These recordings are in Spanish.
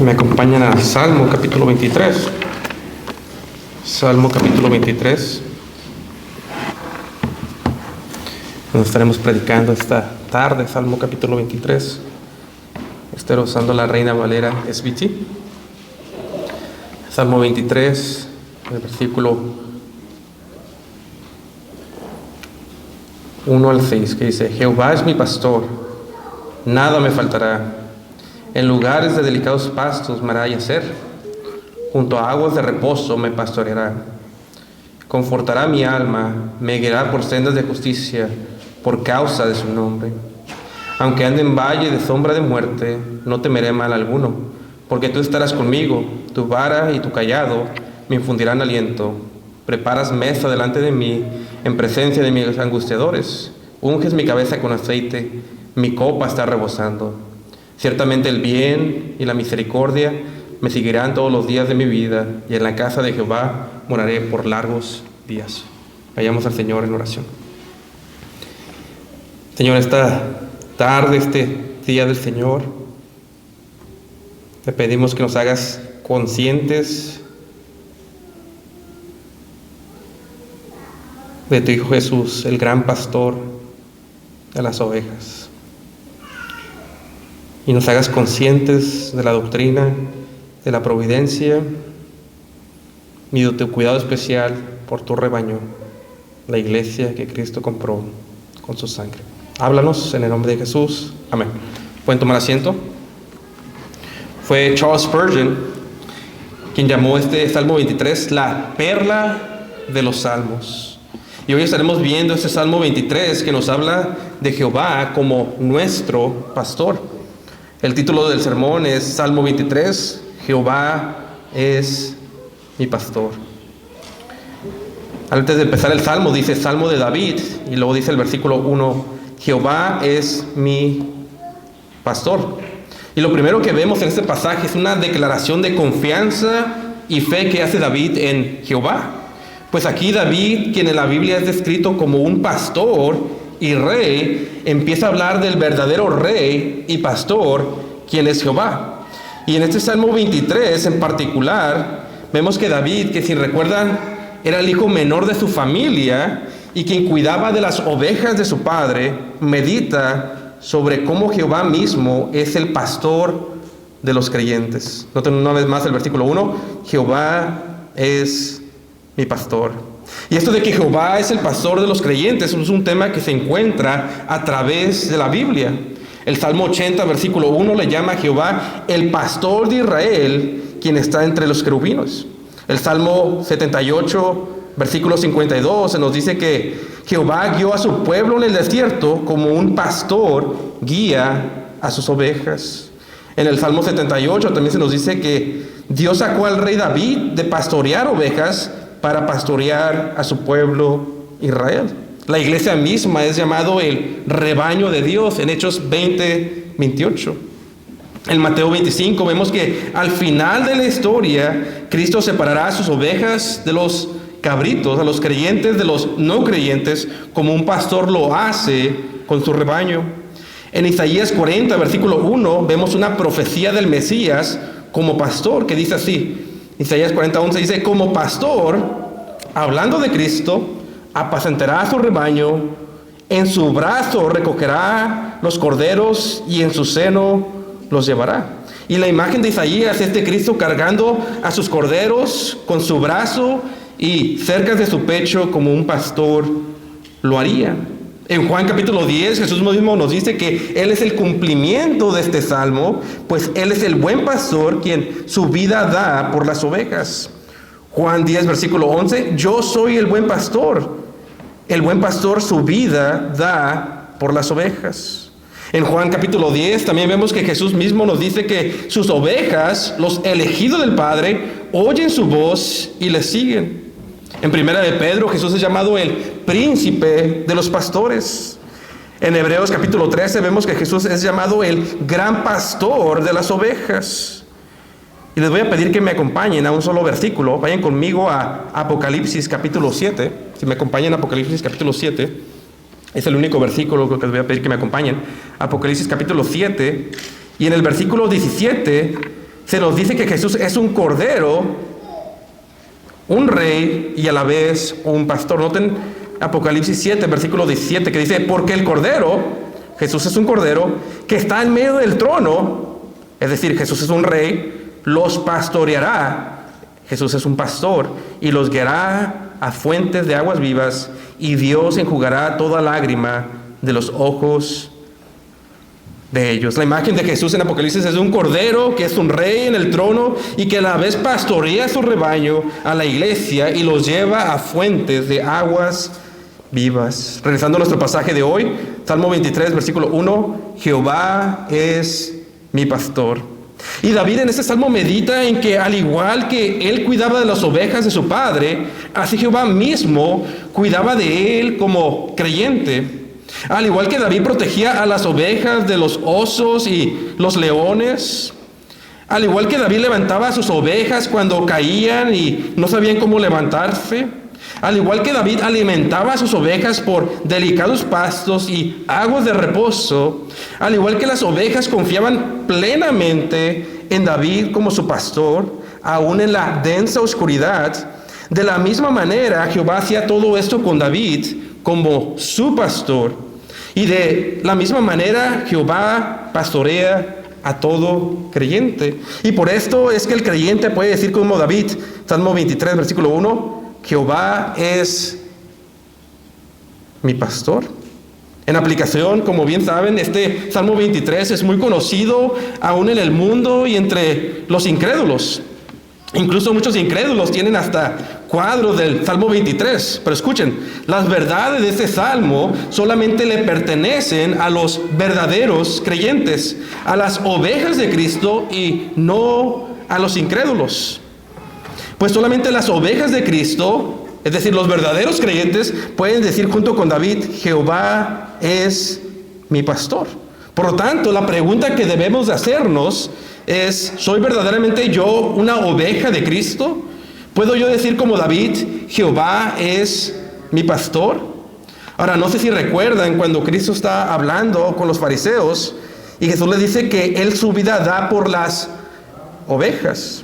Me acompañan a Salmo capítulo 23. Salmo capítulo 23. Nos estaremos predicando esta tarde, Salmo capítulo 23. Estaré usando la Reina Valera SBT. Salmo 23, el versículo 1 al 6, que dice: Jehová es mi pastor, nada me faltará. En lugares de delicados pastos me hará yacer, junto a aguas de reposo me pastoreará. Confortará mi alma, me guiará por sendas de justicia, por causa de su nombre. Aunque ande en valle de sombra de muerte, no temeré mal alguno, porque tú estarás conmigo, tu vara y tu cayado me infundirán aliento. Preparas mesa delante de mí, en presencia de mis angustiadores. Unges mi cabeza con aceite, mi copa está rebosando. Ciertamente el bien y la misericordia me seguirán todos los días de mi vida, y en la casa de Jehová moraré por largos días. Vayamos al Señor en oración. Señor, esta tarde, este día del Señor, te pedimos que nos hagas conscientes de tu Hijo Jesús, el gran pastor de las ovejas. Y nos hagas conscientes de la doctrina, de la providencia y de tu cuidado especial por tu rebaño, la iglesia que Cristo compró con su sangre. Háblanos en el nombre de Jesús. Amén. ¿Pueden tomar asiento? Fue Charles Spurgeon quien llamó este Salmo 23 la perla de los salmos. Y hoy estaremos viendo este Salmo 23 que nos habla de Jehová como nuestro pastor. El título del sermón es Salmo 23, Jehová es mi pastor. Antes de empezar el Salmo, dice Salmo de David, y luego dice el versículo 1, Jehová es mi pastor. Y lo primero que vemos en este pasaje es una declaración de confianza y fe que hace David en Jehová. Pues aquí David, quien en la Biblia es descrito como un pastor y rey, empieza a hablar del verdadero rey y pastor, quien es Jehová. Y en este Salmo 23 en particular, vemos que David, que si recuerdan, era el hijo menor de su familia y quien cuidaba de las ovejas de su padre, medita sobre cómo Jehová mismo es el pastor de los creyentes. Noten una vez más el versículo 1, Jehová es mi pastor. Y esto de que Jehová es el pastor de los creyentes es un tema que se encuentra a través de la Biblia. El Salmo 80, versículo 1, le llama a Jehová el pastor de Israel, quien está entre los querubines. El Salmo 78, versículo 52, se nos dice que Jehová guió a su pueblo en el desierto como un pastor guía a sus ovejas. En el Salmo 78 también se nos dice que Dios sacó al rey David de pastorear ovejas para pastorear a su pueblo Israel. La iglesia misma es llamado el rebaño de Dios en Hechos 20, 28. En Mateo 25 vemos que al final de la historia Cristo separará a sus ovejas de los cabritos, a los creyentes de los no creyentes, como un pastor lo hace con su rebaño. En Isaías 40, versículo 1, vemos una profecía del Mesías como pastor que dice así. Isaías 40:11 dice, como pastor, hablando de Cristo, apacentará a su rebaño, en su brazo recogerá los corderos y en su seno los llevará. Y la imagen de Isaías es de Cristo cargando a sus corderos con su brazo y cerca de su pecho como un pastor lo haría. En Juan capítulo 10, Jesús mismo nos dice que Él es el cumplimiento de este salmo, pues Él es el buen pastor quien su vida da por las ovejas. Juan 10, versículo 11, yo soy el buen pastor. El buen pastor su vida da por las ovejas. En Juan capítulo 10 también vemos que Jesús mismo nos dice que sus ovejas, los elegidos del Padre, oyen su voz y le siguen. En Primera de Pedro, Jesús es llamado el príncipe de los pastores. En Hebreos capítulo 13 vemos que Jesús es llamado el gran pastor de las ovejas. Y les voy a pedir que me acompañen a un solo versículo. Vayan conmigo a Apocalipsis capítulo 7. Si me acompañan a Apocalipsis capítulo 7. Es el único versículo que les voy a pedir que me acompañen. Apocalipsis capítulo 7. Y en el versículo 17 se nos dice que Jesús es un cordero, un rey y a la vez un pastor. Noten Apocalipsis 7, versículo 17, que dice, porque el cordero, Jesús es un cordero, que está en medio del trono, es decir, Jesús es un rey, los pastoreará, Jesús es un pastor, y los guiará a fuentes de aguas vivas, y Dios enjugará toda lágrima de los ojos de ellos. La imagen de Jesús en Apocalipsis es un cordero que es un rey en el trono y que a la vez pastorea su rebaño, a la iglesia, y los lleva a fuentes de aguas vivas. Regresando a nuestro pasaje de hoy, Salmo 23, versículo 1, Jehová es mi pastor. Y David en este salmo medita en que al igual que él cuidaba de las ovejas de su padre, así Jehová mismo cuidaba de él como creyente. Al igual que David protegía a las ovejas de los osos y los leones, al igual que David levantaba a sus ovejas cuando caían y no sabían cómo levantarse, al igual que David alimentaba a sus ovejas por delicados pastos y aguas de reposo, al igual que las ovejas confiaban plenamente en David como su pastor, aún en la densa oscuridad, de la misma manera Jehová hacía todo esto con David como su pastor. Y de la misma manera Jehová pastorea a todo creyente. Y por esto es que el creyente puede decir como David, Salmo 23, versículo 1, Jehová es mi pastor. En aplicación, como bien saben, este Salmo 23 es muy conocido aún en el mundo y entre los incrédulos. Incluso muchos incrédulos tienen hasta cuadros del Salmo 23. Pero escuchen, las verdades de este Salmo solamente le pertenecen a los verdaderos creyentes, a las ovejas de Cristo y no a los incrédulos. Pues solamente las ovejas de Cristo, es decir, los verdaderos creyentes, pueden decir junto con David, Jehová es mi pastor. Por lo tanto, la pregunta que debemos de hacernos es, ¿soy verdaderamente yo una oveja de Cristo? ¿Puedo yo decir como David, Jehová es mi pastor? Ahora, no sé si recuerdan cuando Cristo está hablando con los fariseos y Jesús les dice que Él su vida da por las ovejas.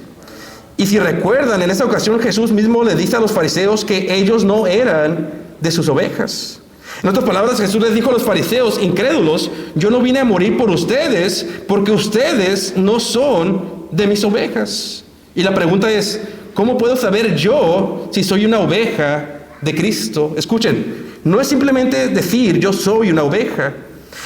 Y si recuerdan, en esa ocasión Jesús mismo le dice a los fariseos que ellos no eran de sus ovejas. En otras palabras, Jesús les dijo a los fariseos incrédulos, yo no vine a morir por ustedes porque ustedes no son de mis ovejas. Y la pregunta es, ¿cómo puedo saber yo si soy una oveja de Cristo? Escuchen, no es simplemente decir yo soy una oveja.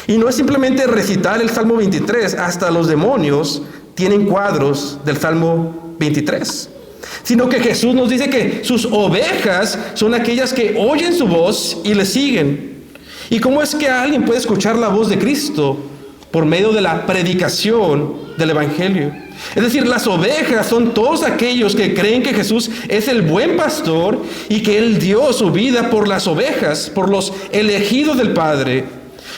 Y no es simplemente recitar el Salmo 23, hasta los demonios tienen cuadros del Salmo 23. Sino que Jesús nos dice que sus ovejas son aquellas que oyen su voz y le siguen. ¿Y cómo es que alguien puede escuchar la voz de Cristo? Por medio de la predicación del Evangelio. Es decir, las ovejas son todos aquellos que creen que Jesús es el buen pastor y que Él dio su vida por las ovejas, por los elegidos del Padre.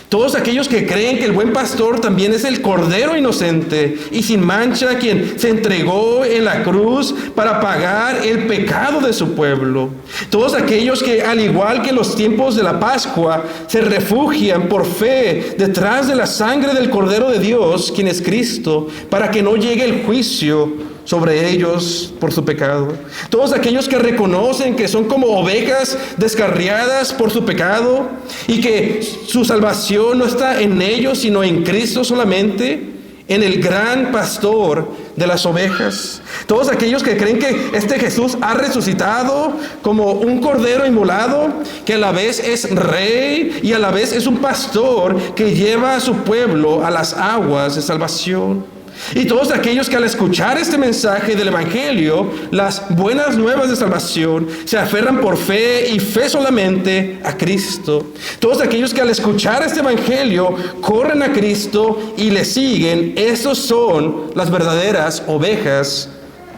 Todos aquellos que creen que el buen pastor también es el cordero inocente y sin mancha quien se entregó en la cruz para pagar el pecado de su pueblo. Todos aquellos que, al igual que en los tiempos de la Pascua, se refugian por fe detrás de la sangre del Cordero de Dios, quien es Cristo, para que no llegue el juicio sobre ellos por su pecado. Todos aquellos que reconocen que son como ovejas descarriadas por su pecado y que su salvación no está en ellos sino en Cristo solamente, en el gran pastor de las ovejas. Todos aquellos que creen que este Jesús ha resucitado como un cordero inmolado, que a la vez es rey y a la vez es un pastor que lleva a su pueblo a las aguas de salvación. Y todos aquellos que al escuchar este mensaje del Evangelio, las buenas nuevas de salvación, se aferran por fe y fe solamente a Cristo. Todos aquellos que al escuchar este Evangelio corren a Cristo y le siguen, esos son las verdaderas ovejas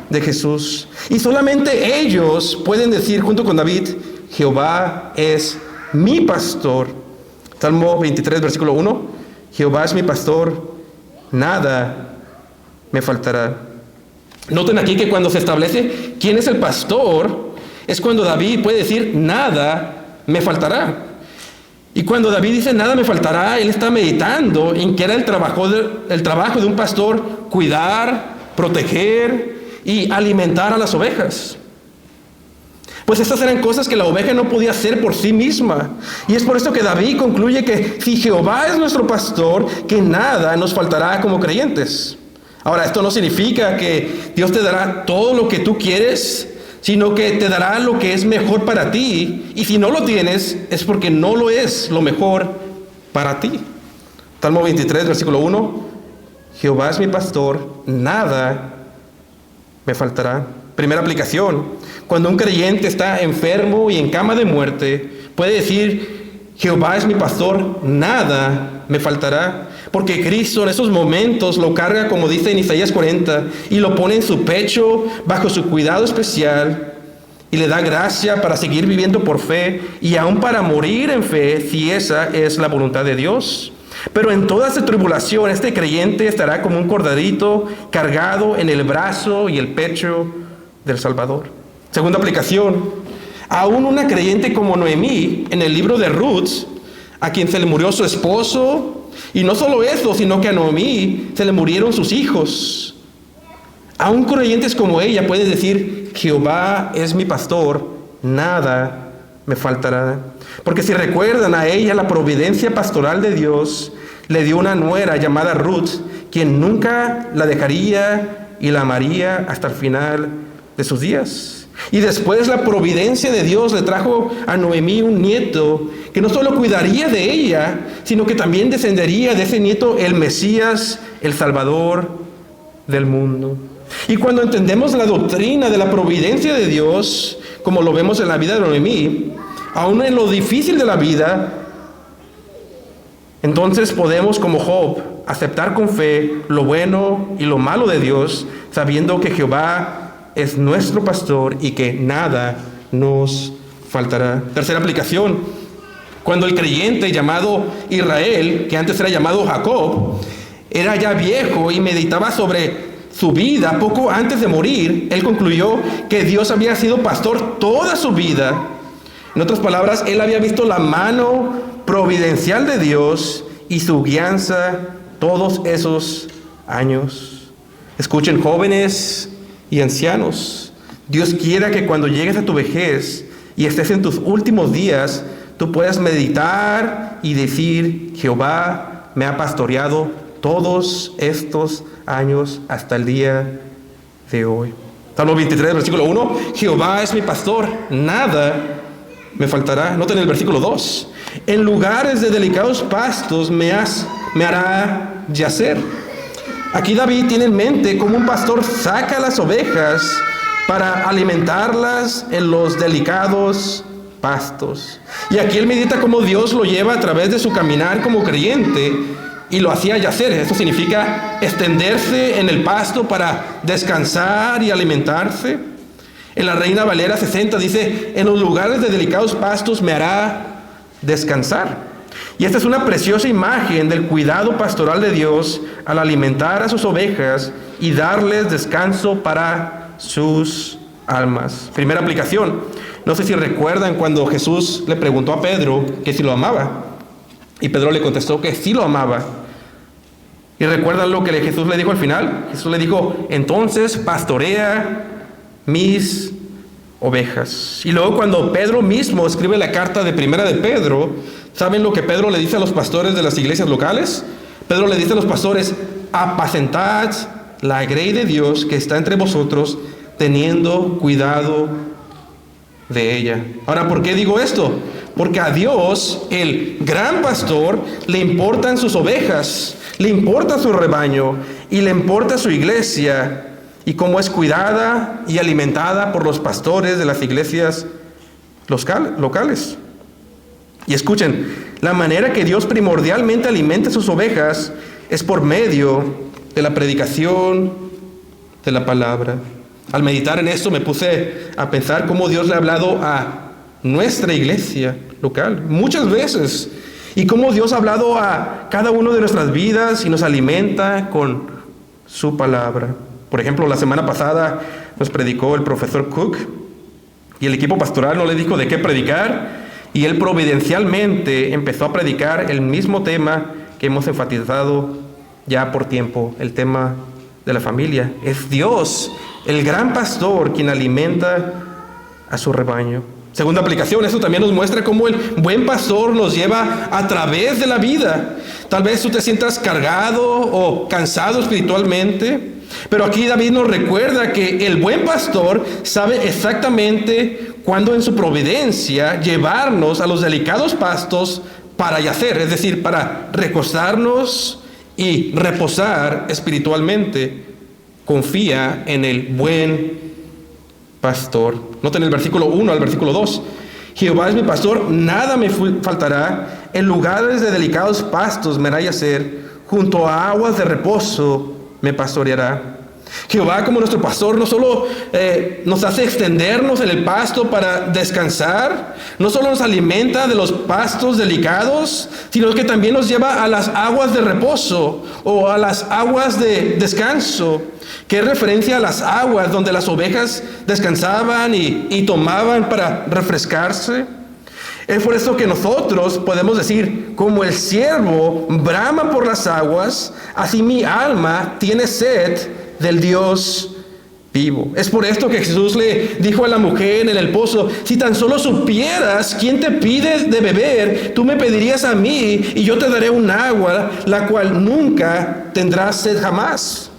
de Jesús. Y solamente ellos pueden decir junto con David, Jehová es mi pastor. Salmo 23, versículo 1, Jehová es mi pastor, nada me faltará. Noten aquí que cuando se establece quién es el pastor, es cuando David puede decir, nada me faltará. Y cuando David dice, nada me faltará, él está meditando en que era el trabajo de un pastor cuidar proteger y alimentar a las ovejas. Pues estas eran cosas que la oveja no podía hacer por sí misma. Y es por esto que David concluye que si Jehová es nuestro pastor, que nada nos faltará como creyentes. Ahora, esto no significa que Dios te dará todo lo que tú quieres, sino que te dará lo que es mejor para ti. Y si no lo tienes, es porque no lo es lo mejor para ti. Salmo 23, versículo 1. Jehová es mi pastor, nada me faltará. Primera aplicación. Cuando un creyente está enfermo y en cama de muerte, puede decir, Jehová es mi pastor, nada me faltará. Porque Cristo en esos momentos lo carga, como dice en Isaías 40, y lo pone en su pecho bajo su cuidado especial y le da gracia para seguir viviendo por fe y aún para morir en fe si esa es la voluntad de Dios. Pero en toda esta tribulación este creyente estará como un corderito cargado en el brazo y el pecho del Salvador. Segunda aplicación, aún una creyente como Noemí en el libro de Ruth, a quien se le murió su esposo, y no solo eso, sino que a Noemí se le murieron sus hijos. Aún creyentes como ella pueden decir, Jehová es mi pastor, nada me faltará. Porque si recuerdan, a ella la providencia pastoral de Dios le dio una nuera llamada Ruth, quien nunca la dejaría y la amaría hasta el final de sus días. Y después la providencia de Dios le trajo a Noemí un nieto que no solo cuidaría de ella, sino que también descendería de ese nieto el Mesías, el Salvador del mundo. Y cuando entendemos la doctrina de la providencia de Dios, como lo vemos en la vida de Noemí, aún en lo difícil de la vida, entonces podemos, como Job, aceptar con fe lo bueno y lo malo de Dios, sabiendo que Jehová es nuestro pastor y que nada nos faltará. Tercera aplicación, cuando el creyente llamado Israel, que antes era llamado Jacob, era ya viejo y meditaba sobre su vida poco antes de morir, él concluyó que Dios había sido pastor toda su vida. En otras palabras, él había visto la mano providencial de Dios y su guianza todos esos años. Escuchen, jóvenes y ancianos, Dios quiera que cuando llegues a tu vejez y estés en tus últimos días, tú puedas meditar y decir, Jehová me ha pastoreado todos estos años hasta el día de hoy. Salmo 23, versículo 1, Jehová es mi pastor, nada me faltará. Noten el versículo 2, en lugares de delicados pastos me hará yacer. Aquí David tiene en mente cómo un pastor saca las ovejas para alimentarlas en los delicados pastos. Y aquí él medita cómo Dios lo lleva a través de su caminar como creyente y lo hacía yacer. Esto significa extenderse en el pasto para descansar y alimentarse. En la Reina Valera 60 dice, en los lugares de delicados pastos me hará descansar. Y esta es una preciosa imagen del cuidado pastoral de Dios al alimentar a sus ovejas y darles descanso para sus almas. Primera aplicación. No sé si recuerdan cuando Jesús le preguntó a Pedro que si lo amaba. Y Pedro le contestó que sí lo amaba. ¿Y recuerdan lo que Jesús le dijo al final? Jesús le dijo, entonces pastorea mis ovejas. Y luego cuando Pedro mismo escribe la carta de Primera de Pedro, ¿saben lo que Pedro le dice a los pastores de las iglesias locales? Pedro le dice a los pastores, apacentad la grey de Dios que está entre vosotros, teniendo cuidado de ella. Ahora, ¿por qué digo esto? Porque a Dios, el gran pastor, le importan sus ovejas, le importa su rebaño y le importa su iglesia y cómo es cuidada y alimentada por los pastores de las iglesias locales. Y escuchen, la manera que Dios primordialmente alimenta a sus ovejas es por medio de la predicación de la palabra. Al meditar en esto me puse a pensar cómo Dios le ha hablado a nuestra iglesia local muchas veces y cómo Dios ha hablado a cada uno de nuestras vidas y nos alimenta con su palabra. Por ejemplo, la semana pasada nos predicó el profesor Cook y el equipo pastoral no le dijo de qué predicar y él providencialmente empezó a predicar el mismo tema que hemos enfatizado ya por tiempo, el tema de la familia. Es Dios, el gran pastor, quien alimenta a su rebaño. Segunda aplicación, esto también nos muestra cómo el buen pastor nos lleva a través de la vida. Tal vez tú te sientas cargado o cansado espiritualmente, pero aquí David nos recuerda que el buen pastor sabe exactamente cuándo en su providencia llevarnos a los delicados pastos para yacer, es decir, para recostarnos y reposar espiritualmente. Confía en el buen pastor. Noten el versículo 1 al versículo 2. Jehová es mi pastor, nada me faltará. En lugares de delicados pastos me hará yacer, junto a aguas de reposo me pastoreará. Jehová, como nuestro pastor, no solo nos hace extendernos en el pasto para descansar, no solo nos alimenta de los pastos delicados, sino que también nos lleva a las aguas de reposo o a las aguas de descanso, que es referencia a las aguas donde las ovejas descansaban y tomaban para refrescarse. Es por esto que nosotros podemos decir, como el siervo brama por las aguas, así mi alma tiene sed del Dios vivo. Es por esto que Jesús le dijo a la mujer en el pozo: si tan solo supieras quién te pide de beber, tú me pedirías a mí y yo te daré un agua, la cual nunca tendrás sed jamás.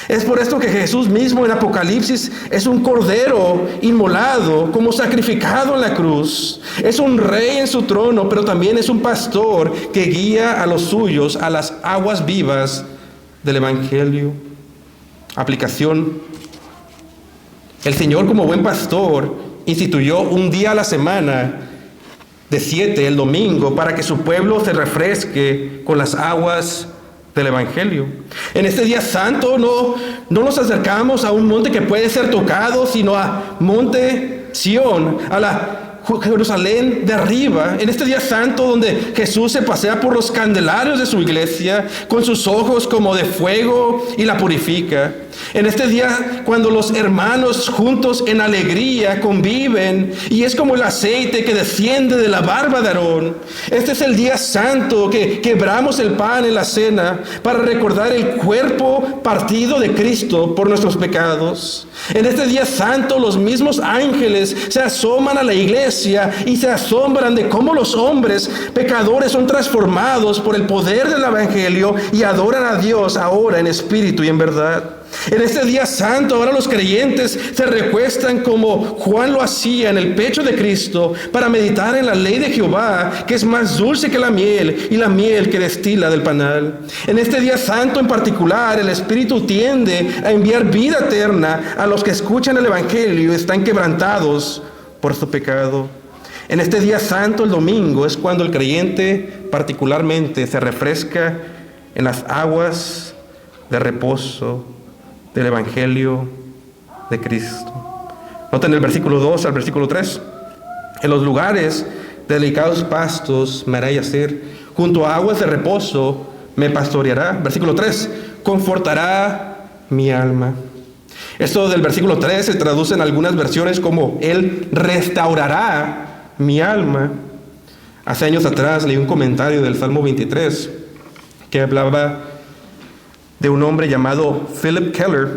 Es por esto que Jesús mismo en Apocalipsis es un cordero inmolado, como sacrificado en la cruz. Es un rey en su trono, pero también es un pastor que guía a los suyos a las aguas vivas del Evangelio. Aplicación: el Señor, como buen pastor, instituyó un día a la semana de 7, el domingo, para que su pueblo se refresque con las aguas del Evangelio. En este día santo no nos acercamos a un monte que puede ser tocado, sino a monte Sión, a la Jerusalén de arriba. En este día santo donde Jesús se pasea por los candelarios de su iglesia con sus ojos como de fuego y la purifica. En este día cuando los hermanos juntos en alegría conviven y es como el aceite que desciende de la barba de Aarón. Este es el día santo que quebramos el pan en la cena para recordar el cuerpo partido de Cristo por nuestros pecados. En este día santo los mismos ángeles se asoman a la iglesia y se asombran de cómo los hombres pecadores son transformados por el poder del Evangelio y adoran a Dios ahora en espíritu y en verdad. En este día santo ahora los creyentes se recuestan como Juan lo hacía en el pecho de Cristo para meditar en la ley de Jehová, que es más dulce que la miel y la miel que destila del panal. En este día santo en particular el Espíritu tiende a enviar vida eterna a los que escuchan el Evangelio y están quebrantados por su pecado. En este día santo, el domingo, es cuando el creyente particularmente se refresca en las aguas de reposo del Evangelio de Cristo. Noten el versículo 2 al versículo 3. En los lugares de delicados pastos me hará yacer, junto a aguas de reposo me pastoreará. Versículo 3. Confortará mi alma. Esto del versículo 3 se traduce en algunas versiones como Él restaurará mi alma. Hace años atrás leí un comentario del Salmo 23 que hablaba de un hombre llamado Philip Keller,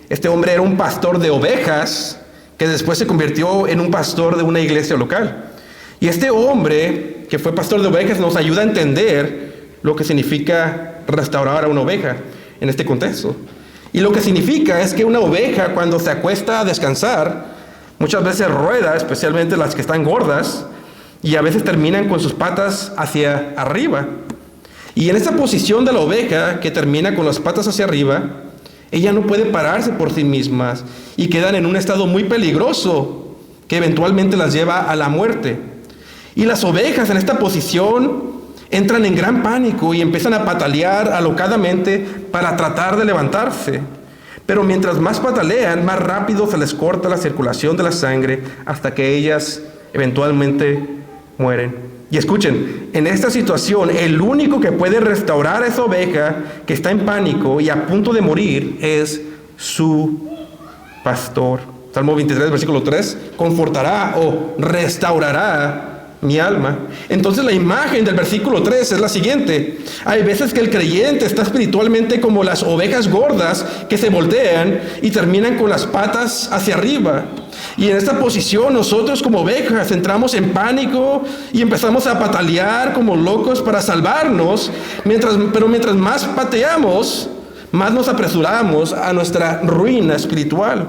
este hombre era un pastor de ovejas que después se convirtió en un pastor de una iglesia local. Y este hombre que fue pastor de ovejas nos ayuda a entender lo que significa restaurar a una oveja en este contexto. Y lo que significa es que una oveja cuando se acuesta a descansar muchas veces rueda, especialmente las que están gordas, y a veces terminan con sus patas hacia arriba. Y en esa posición de la oveja que termina con las patas hacia arriba, ella no puede pararse por sí mismas y quedan en un estado muy peligroso que eventualmente las lleva a la muerte. Y las ovejas en esta posición entran en gran pánico y empiezan a patalear alocadamente para tratar de levantarse. Pero mientras más patalean, más rápido se les corta la circulación de la sangre hasta que ellas eventualmente mueren. Y escuchen, en esta situación, el único que puede restaurar a esa oveja que está en pánico y a punto de morir es su pastor. Salmo 23, versículo 3, confortará o restaurará mi alma. Entonces la imagen del versículo 3 es la siguiente. Hay veces que el creyente está espiritualmente como las ovejas gordas que se voltean y terminan con las patas hacia arriba. Y en esta posición nosotros como ovejas entramos en pánico y empezamos a patalear como locos para salvarnos. Pero mientras más pateamos, más nos apresuramos a nuestra ruina espiritual.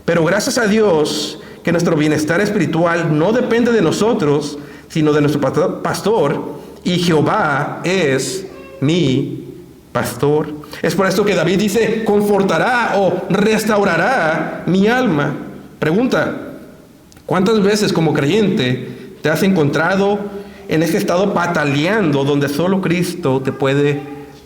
Pero gracias a Dios que nuestro bienestar espiritual no depende de nosotros, sino de nuestro pastor, y Jehová es mi pastor. Es por esto que David dice, confortará o restaurará mi alma. Pregunta, ¿cuántas veces como creyente te has encontrado en ese estado pataleando donde solo Cristo te puede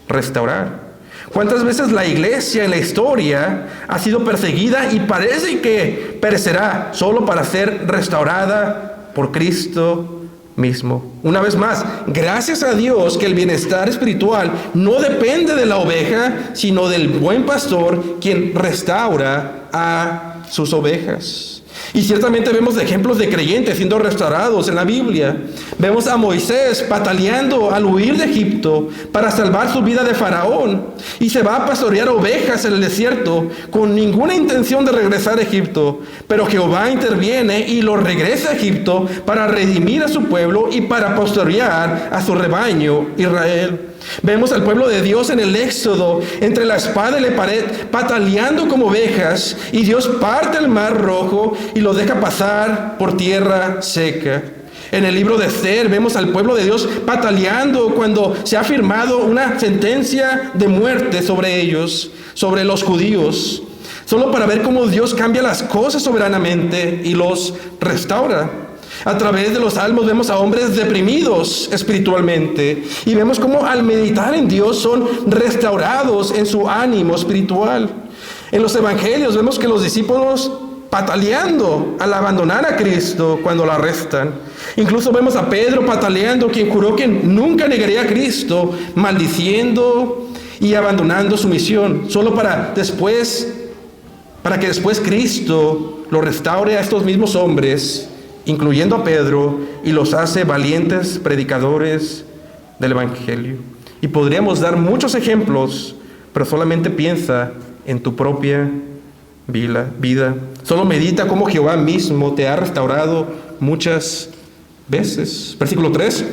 restaurar? ¿Cuántas veces la iglesia en la historia ha sido perseguida y parece que perecerá solo para ser restaurada por Cristo mismo? Una vez más, gracias a Dios que el bienestar espiritual no depende de la oveja, sino del buen pastor quien restaura a sus ovejas. Y ciertamente vemos ejemplos de creyentes siendo restaurados en la Biblia. Vemos a Moisés pataleando al huir de Egipto para salvar su vida de Faraón. Y se va a pastorear ovejas en el desierto con ninguna intención de regresar a Egipto. Pero Jehová interviene y lo regresa a Egipto para redimir a su pueblo y para pastorear a su rebaño Israel. Vemos al pueblo de Dios en el Éxodo, entre la espada y la pared, pataleando como ovejas, y Dios parte el mar rojo y lo deja pasar por tierra seca. En el libro de Esther vemos al pueblo de Dios pataleando cuando se ha firmado una sentencia de muerte sobre ellos, sobre los judíos, solo para ver cómo Dios cambia las cosas soberanamente y los restaura. A través de los salmos vemos a hombres deprimidos espiritualmente y vemos cómo al meditar en Dios son restaurados en su ánimo espiritual. En los evangelios vemos que los discípulos pataleando al abandonar a Cristo cuando lo arrestan. Incluso vemos a Pedro pataleando, quien juró que nunca negaría a Cristo, maldiciendo y abandonando su misión, solo para que después Cristo lo restaure a estos mismos hombres, incluyendo a Pedro, y los hace valientes predicadores del Evangelio. Y podríamos dar muchos ejemplos, pero solamente piensa en tu propia vida. Solo medita cómo Jehová mismo te ha restaurado muchas veces. Versículo 3,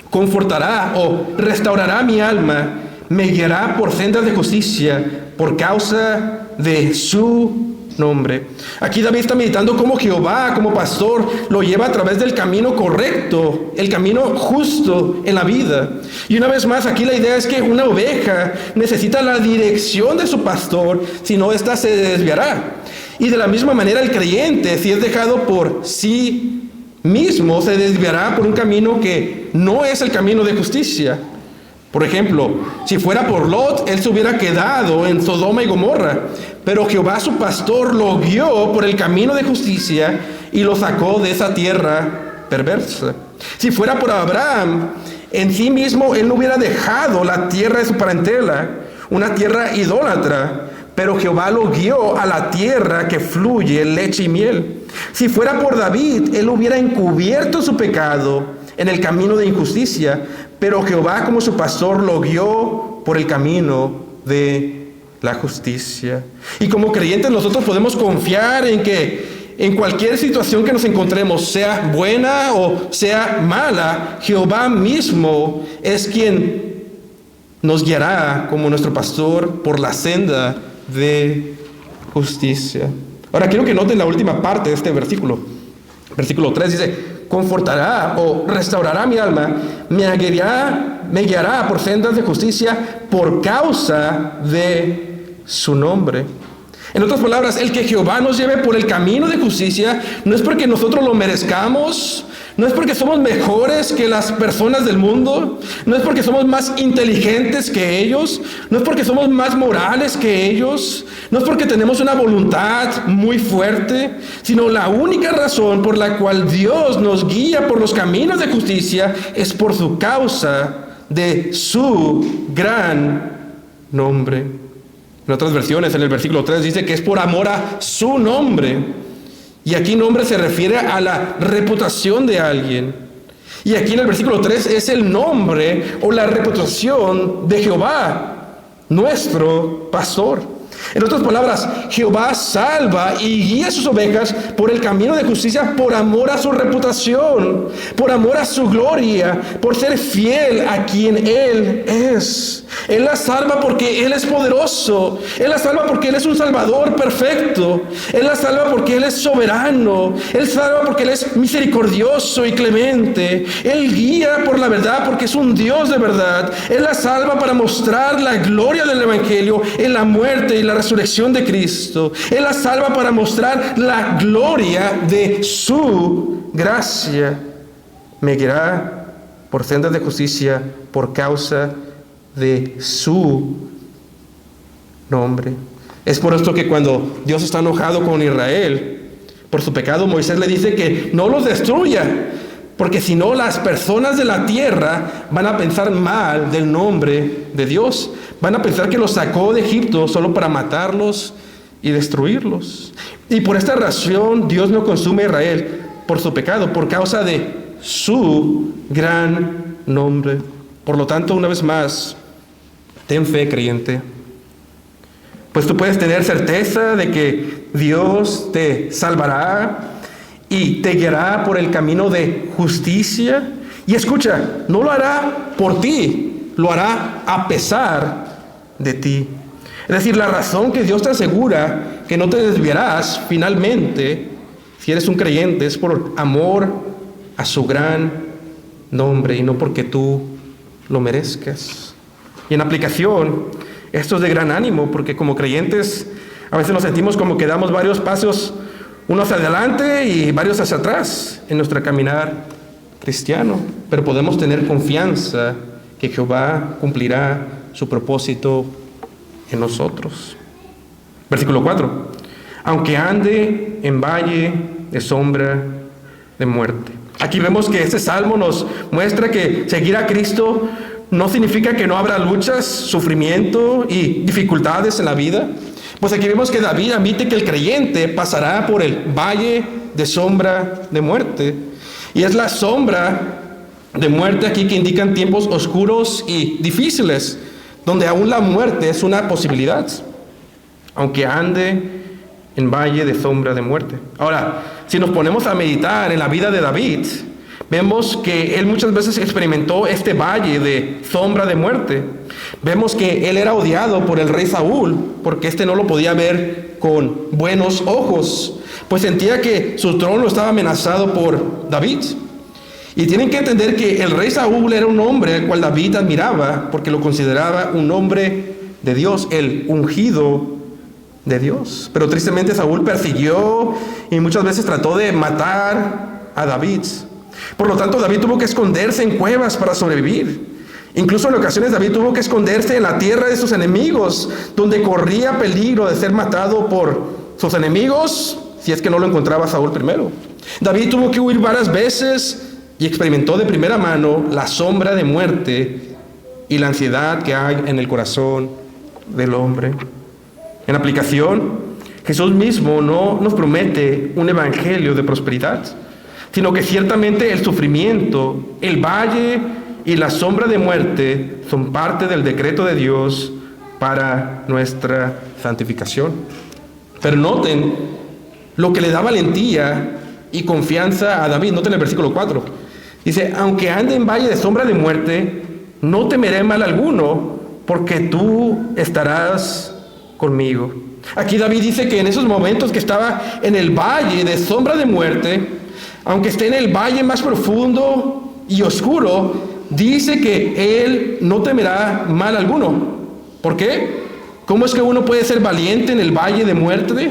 confortará o restaurará mi alma, me guiará por sendas de justicia, por causa de su nombre. Aquí David está meditando cómo Jehová, como pastor, lo lleva a través del camino correcto, el camino justo en la vida. Y una vez más, aquí la idea es que una oveja necesita la dirección de su pastor, si no, ésta se desviará. Y de la misma manera el creyente, si es dejado por sí mismo, se desviará por un camino que no es el camino de justicia. Por ejemplo, si fuera por Lot, él se hubiera quedado en Sodoma y Gomorra, pero Jehová su pastor lo guió por el camino de justicia y lo sacó de esa tierra perversa. Si fuera por Abraham, en sí mismo él no hubiera dejado la tierra de su parentela, una tierra idólatra, pero Jehová lo guió a la tierra que fluye leche y miel. Si fuera por David, él hubiera encubierto su pecado en el camino de injusticia, pero Jehová como su pastor lo guió por el camino de la justicia. Y como creyentes nosotros podemos confiar en que en cualquier situación que nos encontremos, sea buena o sea mala, Jehová mismo es quien nos guiará como nuestro pastor por la senda de justicia. Ahora quiero que noten la última parte de este versículo. Versículo 3 dice, confortará o restaurará mi alma, me guiará por sendas de justicia por causa de su nombre. En otras palabras, el que Jehová nos lleve por el camino de justicia no es porque nosotros lo merezcamos, no es porque somos mejores que las personas del mundo, no es porque somos más inteligentes que ellos, no es porque somos más morales que ellos, no es porque tenemos una voluntad muy fuerte, sino la única razón por la cual Dios nos guía por los caminos de justicia es por su causa de su gran nombre. En otras versiones, en el versículo 3 dice que es por amor a su nombre. Y aquí nombre se refiere a la reputación de alguien. Y aquí en el versículo 3 es el nombre o la reputación de Jehová, nuestro pastor. En otras palabras, Jehová salva y guía sus ovejas por el camino de justicia por amor a su reputación, por amor a su gloria, por ser fiel a quien Él es. Él la salva porque Él es poderoso. Él la salva porque Él es un Salvador perfecto. Él la salva porque Él es soberano. Él salva porque Él es misericordioso y clemente. Él guía por la verdad porque es un Dios de verdad. Él la salva para mostrar la gloria del Evangelio en la muerte y la resurrección de Cristo. Él la salva para mostrar la gloria de su gracia. Me guiará por sendas de justicia por causa de su nombre. Es por esto que cuando Dios está enojado con Israel por su pecado, Moisés le dice que no los destruya, porque si no las personas de la tierra van a pensar mal del nombre de Dios. Van a pensar que los sacó de Egipto solo para matarlos y destruirlos. Y por esta razón Dios no consume a Israel por su pecado, por causa de su gran nombre. Por lo tanto, una vez más, ten fe, creyente. Pues tú puedes tener certeza de que Dios te salvará y te guiará por el camino de justicia. Y escucha, no lo hará por ti, lo hará a pesar de ti. Es decir, la razón que Dios te asegura que no te desviarás finalmente, si eres un creyente, es por amor a su gran nombre y no porque tú lo merezcas. Y en aplicación, esto es de gran ánimo, porque como creyentes a veces nos sentimos como que damos varios pasos, uno hacia adelante y varios hacia atrás en nuestro caminar cristiano, pero podemos tener confianza que Jehová cumplirá su propósito en nosotros. Versículo 4. Aunque ande en valle de sombra de muerte. Aquí vemos que este salmo nos muestra que seguir a Cristo no significa que no habrá luchas, sufrimiento y dificultades en la vida. Pues aquí vemos que David admite que el creyente pasará por el valle de sombra de muerte. Y es la sombra de muerte aquí que indican tiempos oscuros y difíciles, donde aún la muerte es una posibilidad, aunque ande en valle de sombra de muerte. Ahora, si nos ponemos a meditar en la vida de David, vemos que él muchas veces experimentó este valle de sombra de muerte. Vemos que él era odiado por el rey Saúl, porque éste no lo podía ver con buenos ojos, pues sentía que su trono estaba amenazado por David. Y tienen que entender que el rey Saúl era un hombre al cual David admiraba, porque lo consideraba un hombre de Dios, el ungido de Dios. Pero tristemente Saúl persiguió y muchas veces trató de matar a David. Por lo tanto, David tuvo que esconderse en cuevas para sobrevivir. Incluso en ocasiones David tuvo que esconderse en la tierra de sus enemigos, donde corría peligro de ser matado por sus enemigos, si es que no lo encontraba Saúl primero. David tuvo que huir varias veces y experimentó de primera mano la sombra de muerte y la ansiedad que hay en el corazón del hombre. En aplicación, Jesús mismo no nos promete un evangelio de prosperidad, sino que ciertamente el sufrimiento, el valle y la sombra de muerte son parte del decreto de Dios para nuestra santificación. Pero noten lo que le da valentía y confianza a David. Noten el versículo 4. Dice, aunque ande en valle de sombra de muerte, no temeré mal alguno, porque tú estarás conmigo. Aquí David dice que en esos momentos que estaba en el valle de sombra de muerte, aunque esté en el valle más profundo y oscuro, dice que él no temerá mal alguno. ¿Por qué? ¿Cómo es que uno puede ser valiente en el valle de muerte?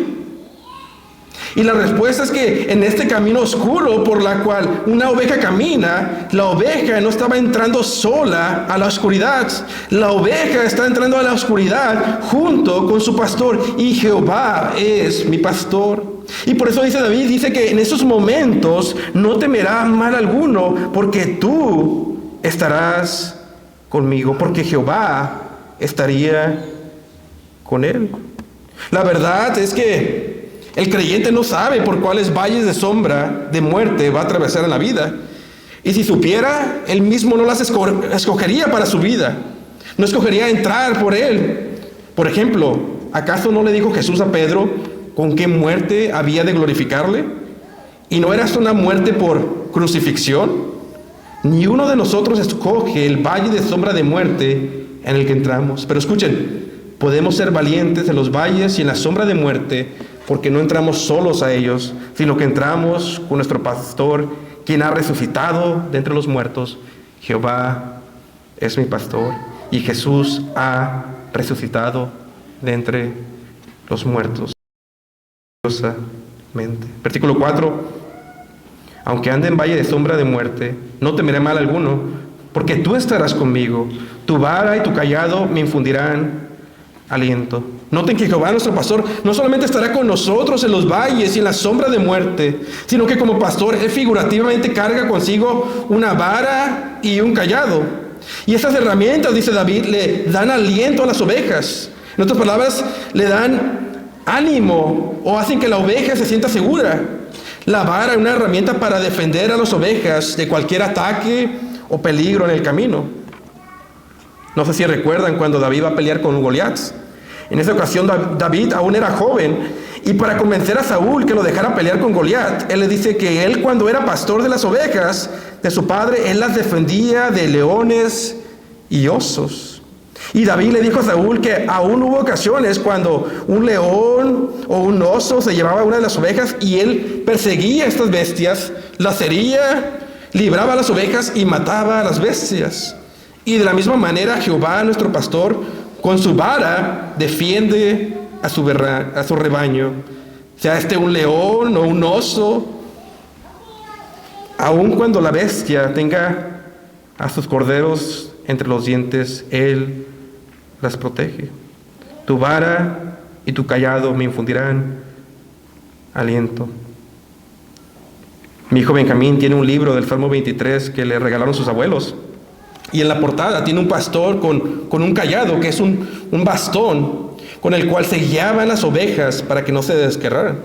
Y la respuesta es que en este camino oscuro por la cual una oveja camina, la oveja no estaba entrando sola a la oscuridad. La oveja está entrando a la oscuridad junto con su pastor, y Jehová es mi pastor. Y por eso dice David, dice que en esos momentos no temerá mal alguno, porque tú estarás conmigo, porque Jehová estaría con él. La verdad es que el creyente no sabe por cuáles valles de sombra de muerte va a atravesar en la vida. Y si supiera, él mismo no las escogería para su vida. No escogería entrar por él. Por ejemplo, ¿acaso no le dijo Jesús a Pedro con qué muerte había de glorificarle? ¿Y no era esto una muerte por crucifixión? Ni uno de nosotros escoge el valle de sombra de muerte en el que entramos. Pero escuchen, podemos ser valientes en los valles y en la sombra de muerte, porque no entramos solos a ellos, sino que entramos con nuestro pastor, quien ha resucitado de entre los muertos. Jehová es mi pastor, y Jesús ha resucitado de entre los muertos. Versículo 4. Aunque ande en valle de sombra de muerte, no temeré mal alguno, porque tú estarás conmigo. Tu vara y tu cayado me infundirán aliento. Noten que Jehová, nuestro pastor, no solamente estará con nosotros en los valles y en la sombra de muerte, sino que como pastor, él figurativamente carga consigo una vara y un cayado. Y estas herramientas, dice David, le dan aliento a las ovejas. En otras palabras, le dan ánimo o hacen que la oveja se sienta segura. La vara es una herramienta para defender a las ovejas de cualquier ataque o peligro en el camino. No sé si recuerdan cuando David va a pelear con Goliat. En esa ocasión David aún era joven, y para convencer a Saúl que lo dejara pelear con Goliat, él le dice que él, cuando era pastor de las ovejas de su padre, él las defendía de leones y osos. Y David le dijo a Saúl que aún hubo ocasiones cuando un león o un oso se llevaba una de las ovejas y él perseguía a estas bestias, las hería, libraba a las ovejas y mataba a las bestias. Y de la misma manera Jehová, nuestro pastor, con su vara defiende a su rebaño, sea este un león o un oso. Aun cuando la bestia tenga a sus corderos entre los dientes, él las protege. Tu vara y tu cayado me infundirán aliento. Mi hijo Benjamín tiene un libro del Salmo 23 que le regalaron sus abuelos. Y en la portada tiene un pastor con un cayado, que es un bastón, con el cual se guiaban las ovejas para que no se descarraran.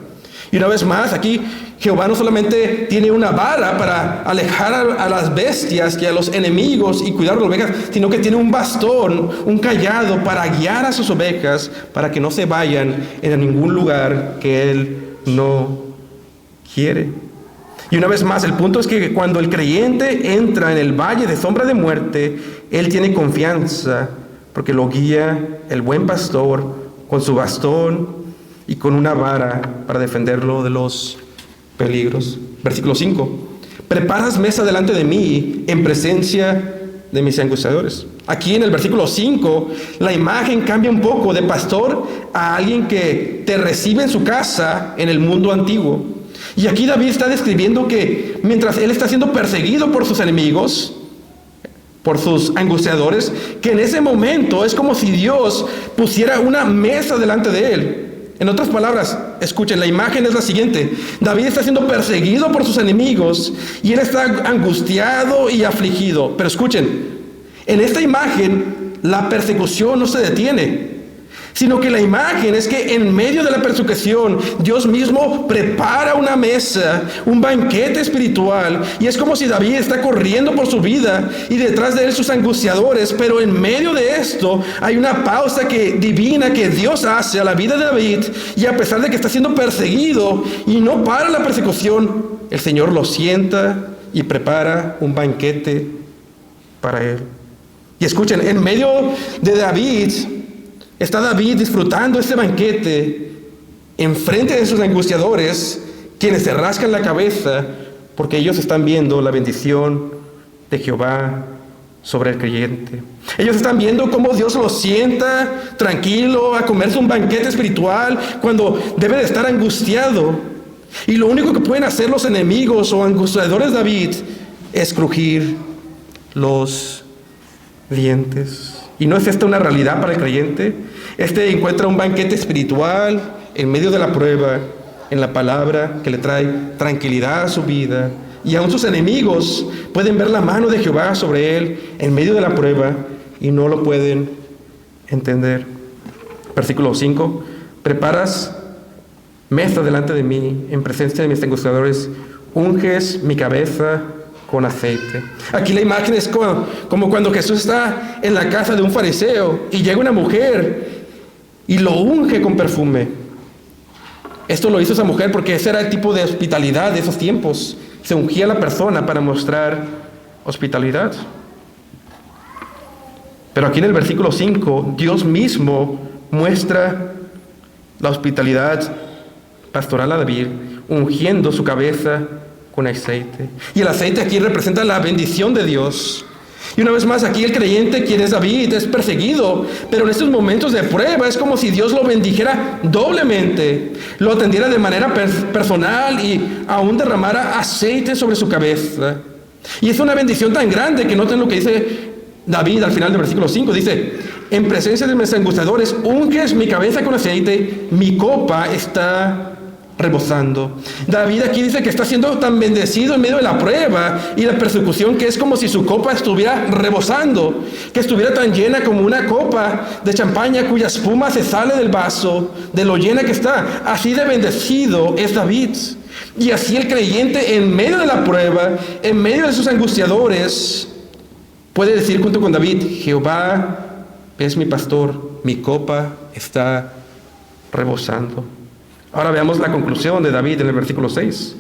Y una vez más, aquí Jehová no solamente tiene una vara para alejar a las bestias y a los enemigos y cuidar de las ovejas, sino que tiene un bastón, un cayado para guiar a sus ovejas para que no se vayan en ningún lugar que Él no quiere. Y una vez más, el punto es que cuando el creyente entra en el valle de sombra de muerte, él tiene confianza porque lo guía el buen pastor con su bastón y con una vara para defenderlo de los peligros. Versículo 5. Preparas mesa delante de mí en presencia de mis angustiadores. Aquí en el versículo 5, la imagen cambia un poco de pastor a alguien que te recibe en su casa en el mundo antiguo. Y aquí David está describiendo que mientras él está siendo perseguido por sus enemigos, por sus angustiadores, que en ese momento es como si Dios pusiera una mesa delante de él. En otras palabras, escuchen, la imagen es la siguiente. David está siendo perseguido por sus enemigos y él está angustiado y afligido. Pero escuchen, en esta imagen la persecución no se detiene, sino que la imagen es que en medio de la persecución Dios mismo prepara una mesa, un banquete espiritual, y es como si David está corriendo por su vida y detrás de él sus angustiadores, pero en medio de esto hay una pausa divina que Dios hace a la vida de David, y a pesar de que está siendo perseguido y no para la persecución, el Señor lo sienta y prepara un banquete para él. Y escuchen, en medio de David está David disfrutando este banquete enfrente de sus angustiadores, quienes se rascan la cabeza porque ellos están viendo la bendición de Jehová sobre el creyente. Ellos están viendo cómo Dios lo sienta tranquilo a comerse un banquete espiritual cuando debe de estar angustiado. Y lo único que pueden hacer los enemigos o angustiadores de David es crujir los dientes. ¿Y no es esta una realidad para el creyente? Este encuentra un banquete espiritual en medio de la prueba, en la palabra que le trae tranquilidad a su vida. Y aún sus enemigos pueden ver la mano de Jehová sobre él en medio de la prueba y no lo pueden entender. Versículo 5. Preparas mesa delante de mí en presencia de mis angustiadores, unges mi cabeza con aceite. Aquí la imagen es como cuando Jesús está en la casa de un fariseo y llega una mujer y lo unge con perfume. Esto lo hizo esa mujer porque ese era el tipo de hospitalidad de esos tiempos. Se ungía a la persona para mostrar hospitalidad. Pero aquí en el versículo 5, Dios mismo muestra la hospitalidad pastoral a David, ungiendo su cabeza con aceite. Y el aceite aquí representa la bendición de Dios. Y una vez más, aquí el creyente, quien es David, es perseguido, pero en estos momentos de prueba es como si Dios lo bendijera doblemente, lo atendiera de manera personal y aún derramara aceite sobre su cabeza. Y es una bendición tan grande que noten lo que dice David al final del versículo 5, dice: en presencia de mis angustiadores unges mi cabeza con aceite, mi copa está rebosando. David aquí dice que está siendo tan bendecido en medio de la prueba y la persecución que es como si su copa estuviera rebosando, que estuviera tan llena como una copa de champaña cuya espuma se sale del vaso, de lo llena que está. Así de bendecido es David. Y así el creyente en medio de la prueba, en medio de sus angustiadores, puede decir junto con David: Jehová es mi pastor, mi copa está rebosando. Ahora veamos la conclusión de David en el versículo 6.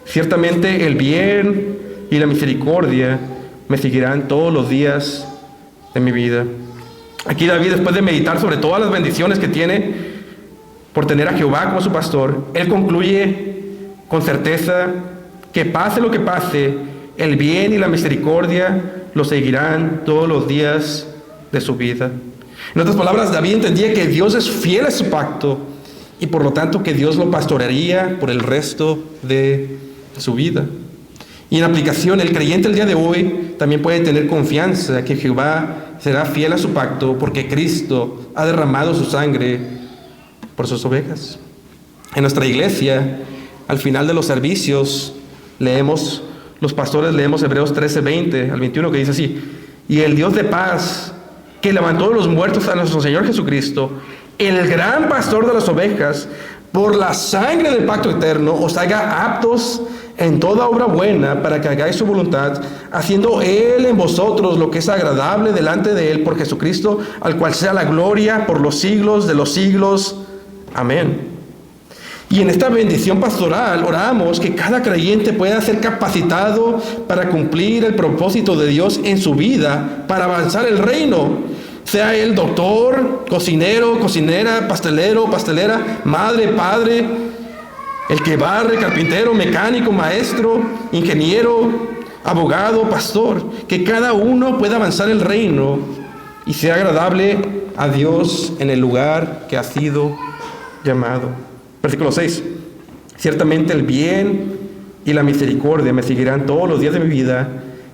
Ciertamente el bien y la misericordia me seguirán todos los días de mi vida. Aquí David, después de meditar sobre todas las bendiciones que tiene por tener a Jehová como su pastor, él concluye con certeza que pase lo que pase, el bien y la misericordia lo seguirán todos los días de su vida. En otras palabras, David entendía que Dios es fiel a su pacto y por lo tanto que Dios lo pastorearía por el resto de su vida. Y en aplicación, el creyente el día de hoy también puede tener confianza que Jehová será fiel a su pacto porque Cristo ha derramado su sangre por sus ovejas. En nuestra iglesia, al final de los servicios, los pastores leemos Hebreos 13:20 al 21, que dice así: y el Dios de paz, que levantó de los muertos a nuestro Señor Jesucristo, el gran pastor de las ovejas, por la sangre del pacto eterno, os haga aptos en toda obra buena para que hagáis su voluntad, haciendo Él en vosotros lo que es agradable delante de Él por Jesucristo, al cual sea la gloria por los siglos de los siglos. Amén. Y en esta bendición pastoral oramos que cada creyente pueda ser capacitado para cumplir el propósito de Dios en su vida, para avanzar el reino. Sea él doctor, cocinero, cocinera, pastelero, pastelera, madre, padre, el que barre, carpintero, mecánico, maestro, ingeniero, abogado, pastor. Que cada uno pueda avanzar el reino y sea agradable a Dios en el lugar que ha sido llamado. Versículo 6. Ciertamente el bien y la misericordia me seguirán todos los días de mi vida,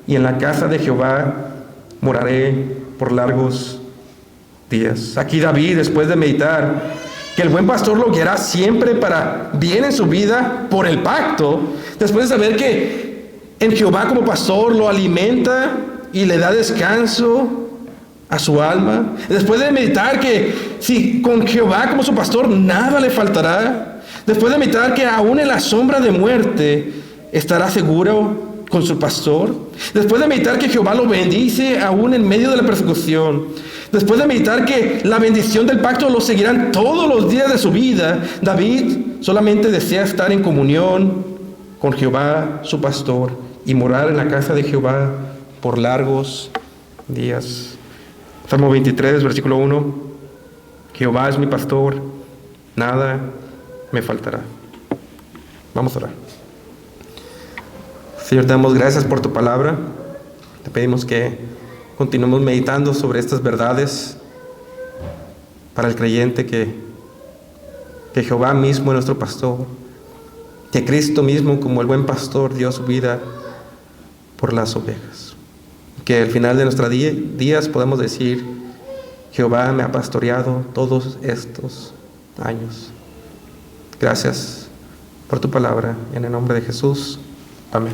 y en la casa de Jehová moraré por largos días. Aquí David, después de meditar que el buen pastor lo guiará siempre para bien en su vida por el pacto, después de saber que en Jehová como pastor lo alimenta y le da descanso a su alma, después de meditar que si con Jehová como su pastor nada le faltará, después de meditar que aún en la sombra de muerte estará seguro con su pastor, después de meditar que Jehová lo bendice aún en medio de la persecución, después de meditar que la bendición del pacto lo seguirán todos los días de su vida, David solamente desea estar en comunión con Jehová su pastor y morar en la casa de Jehová por largos días. Salmo 23, versículo 1: Jehová es mi pastor, nada me faltará. Vamos a orar. Señor, te damos gracias por tu palabra. Te pedimos que continuemos meditando sobre estas verdades para el creyente, que Jehová mismo es nuestro pastor, que Cristo mismo como el buen pastor dio su vida por las ovejas. Que al final de nuestros días podamos decir: Jehová me ha pastoreado todos estos años. Gracias por tu palabra. En el nombre de Jesús. Amén.